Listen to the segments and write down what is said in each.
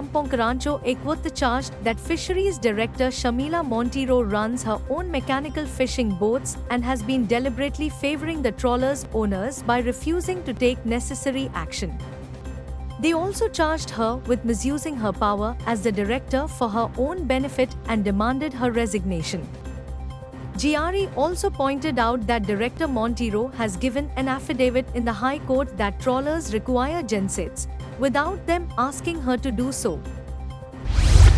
Lampong Rancho Equat charged that Fisheries Director Shamila Monteiro runs her own mechanical fishing boats and has been deliberately favoring the trawlers' owners by refusing to take necessary action. They also charged her with misusing her power as the director for her own benefit and demanded her resignation. GRE also pointed out that Director Monteiro has given an affidavit in the High Court that trawlers require gensets, without them asking her to do so.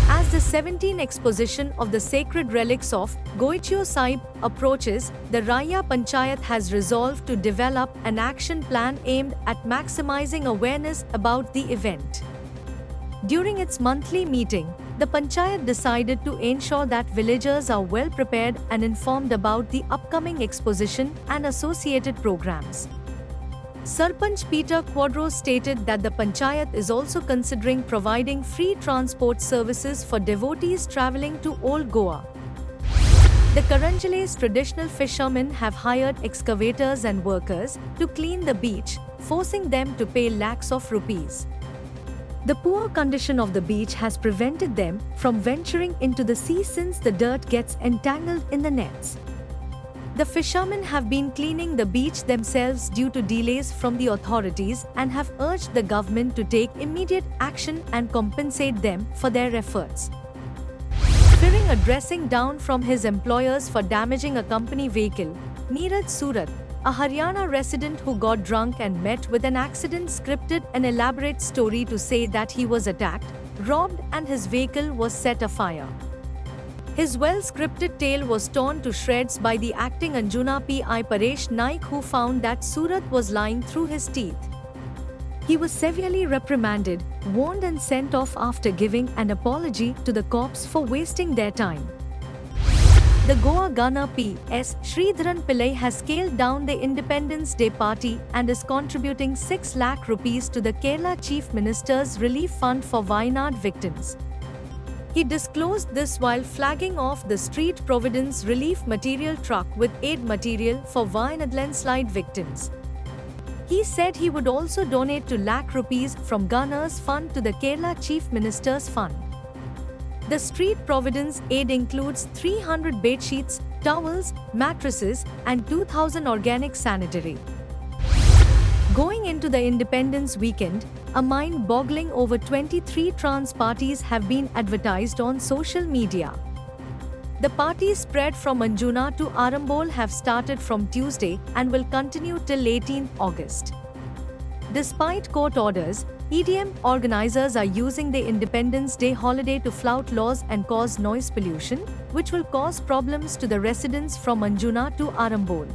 As the 17th exposition of the sacred relics of Goichio Sahib approaches, the Raya Panchayat has resolved to develop an action plan aimed at maximizing awareness about the event. During its monthly meeting, the Panchayat decided to ensure that villagers are well prepared and informed about the upcoming exposition and associated programs. Sarpanch Peter Quadros stated that the Panchayat is also considering providing free transport services for devotees travelling to Old Goa. The Karanjale's traditional fishermen have hired excavators and workers to clean the beach, forcing them to pay lakhs of rupees. The poor condition of the beach has prevented them from venturing into the sea since the dirt gets entangled in the nets. The fishermen have been cleaning the beach themselves due to delays from the authorities and have urged the government to take immediate action and compensate them for their efforts. Fearing a dressing down from his employers for damaging a company vehicle, Neeraj Surat, a Haryana resident who got drunk and met with an accident, scripted an elaborate story to say that he was attacked, robbed and his vehicle was set afire. His well-scripted tale was torn to shreds by the acting Anjuna P.I. Paresh Naik, who found that Surat was lying through his teeth. He was severely reprimanded, warned and sent off after giving an apology to the cops for wasting their time. The Goa Governor P.S. Sridharan Pillai has scaled down the Independence Day party and is contributing 6 lakh rupees to the Kerala Chief Minister's Relief Fund for Wayanad victims. He disclosed this while flagging off the Street Providence relief material truck with aid material for Wayanad landslide victims. He said he would also donate 2 lakh rupees from Governor's fund to the Kerala Chief Minister's fund. The Street Providence aid includes 300 bedsheets, towels, mattresses, and 2,000 organic sanitary. Going into the Independence weekend, a mind-boggling over 23 trans parties have been advertised on social media. The parties spread from Anjuna to Arambol have started from Tuesday and will continue till 18 August. Despite court orders, EDM organizers are using the Independence Day holiday to flout laws and cause noise pollution, which will cause problems to the residents from Anjuna to Arambol.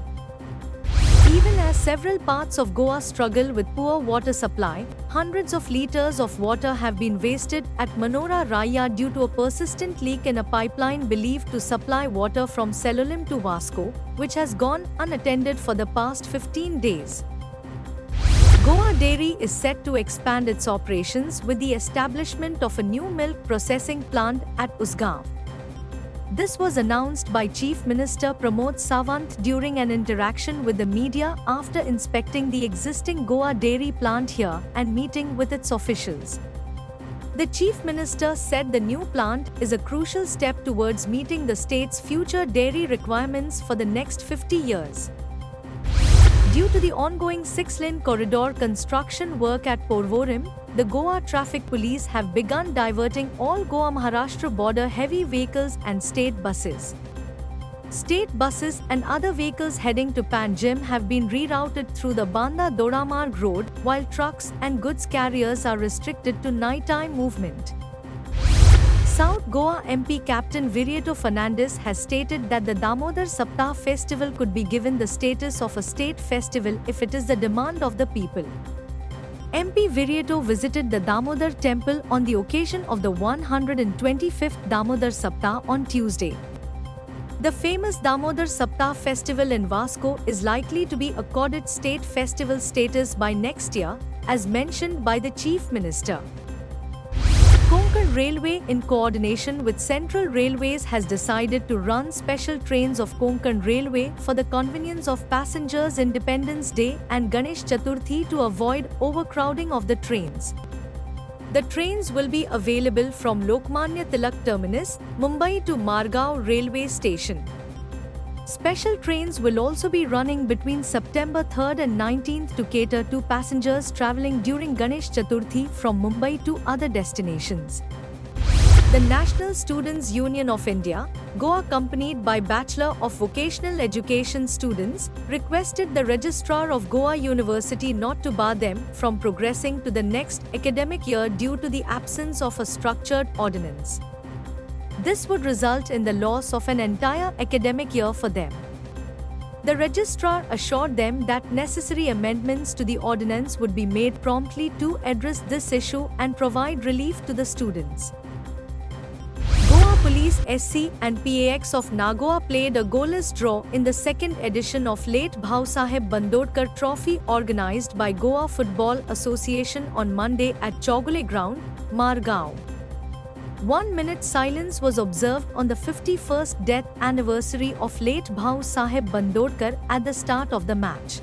Even as several parts of Goa struggle with poor water supply, hundreds of liters of water have been wasted at Manora Raya due to a persistent leak in a pipeline believed to supply water from Selolim to Vasco, which has gone unattended for the past 15 days. Goa Dairy is set to expand its operations with the establishment of a new milk processing plant at Usgaon. This was announced by Chief Minister Pramod Sawant during an interaction with the media after inspecting the existing Goa Dairy plant here and meeting with its officials. The Chief Minister said the new plant is a crucial step towards meeting the state's future dairy requirements for the next 50 years. Due to the ongoing 6-lane corridor construction work at Porvorim, the Goa Traffic Police have begun diverting all Goa-Maharashtra border heavy vehicles and state buses. State buses and other vehicles heading to Panjim have been rerouted through the Banda Dodamarg road, while trucks and goods carriers are restricted to nighttime movement. South Goa MP Captain Virieto Fernandes has stated that the Damodar Saptah festival could be given the status of a state festival if it is the demand of the people. MP Virieto visited the Damodar temple on the occasion of the 125th Damodar Saptah on Tuesday. The famous Damodar Saptah festival in Vasco is likely to be accorded state festival status by next year, as mentioned by the Chief Minister. Konkan Railway, in coordination with Central Railways, has decided to run special trains of Konkan Railway for the convenience of passengers Independence Day and Ganesh Chaturthi to avoid overcrowding of the trains. The trains will be available from Lokmanya Tilak Terminus, Mumbai to Margao Railway Station. Special trains will also be running between September 3rd and 19th to cater to passengers travelling during Ganesh Chaturthi from Mumbai to other destinations. The National Students' Union of India, Goa, accompanied by Bachelor of Vocational Education students, requested the Registrar of Goa University not to bar them from progressing to the next academic year due to the absence of a structured ordinance. This would result in the loss of an entire academic year for them. The registrar assured them that necessary amendments to the ordinance would be made promptly to address this issue and provide relief to the students. Goa Police SC and PAX of Nagoa played a goalless draw in the second edition of Late Bhausaheb Bandodkar Trophy organized by Goa Football Association on Monday at Chogule Ground, Margao. 1 minute silence was observed on the 51st death anniversary of late Bhausaheb Bandodkar at the start of the match.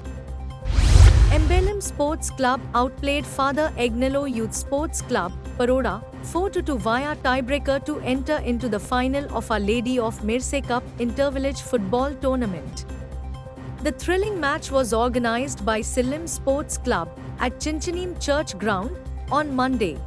Emblem Sports Club outplayed Father Agnello Youth Sports Club, Paroda, 4-2 via tiebreaker to enter into the final of Our Lady of Mirse Cup Intervillage Football Tournament. The thrilling match was organized by Silim Sports Club at Chinchanim Church Ground on Monday.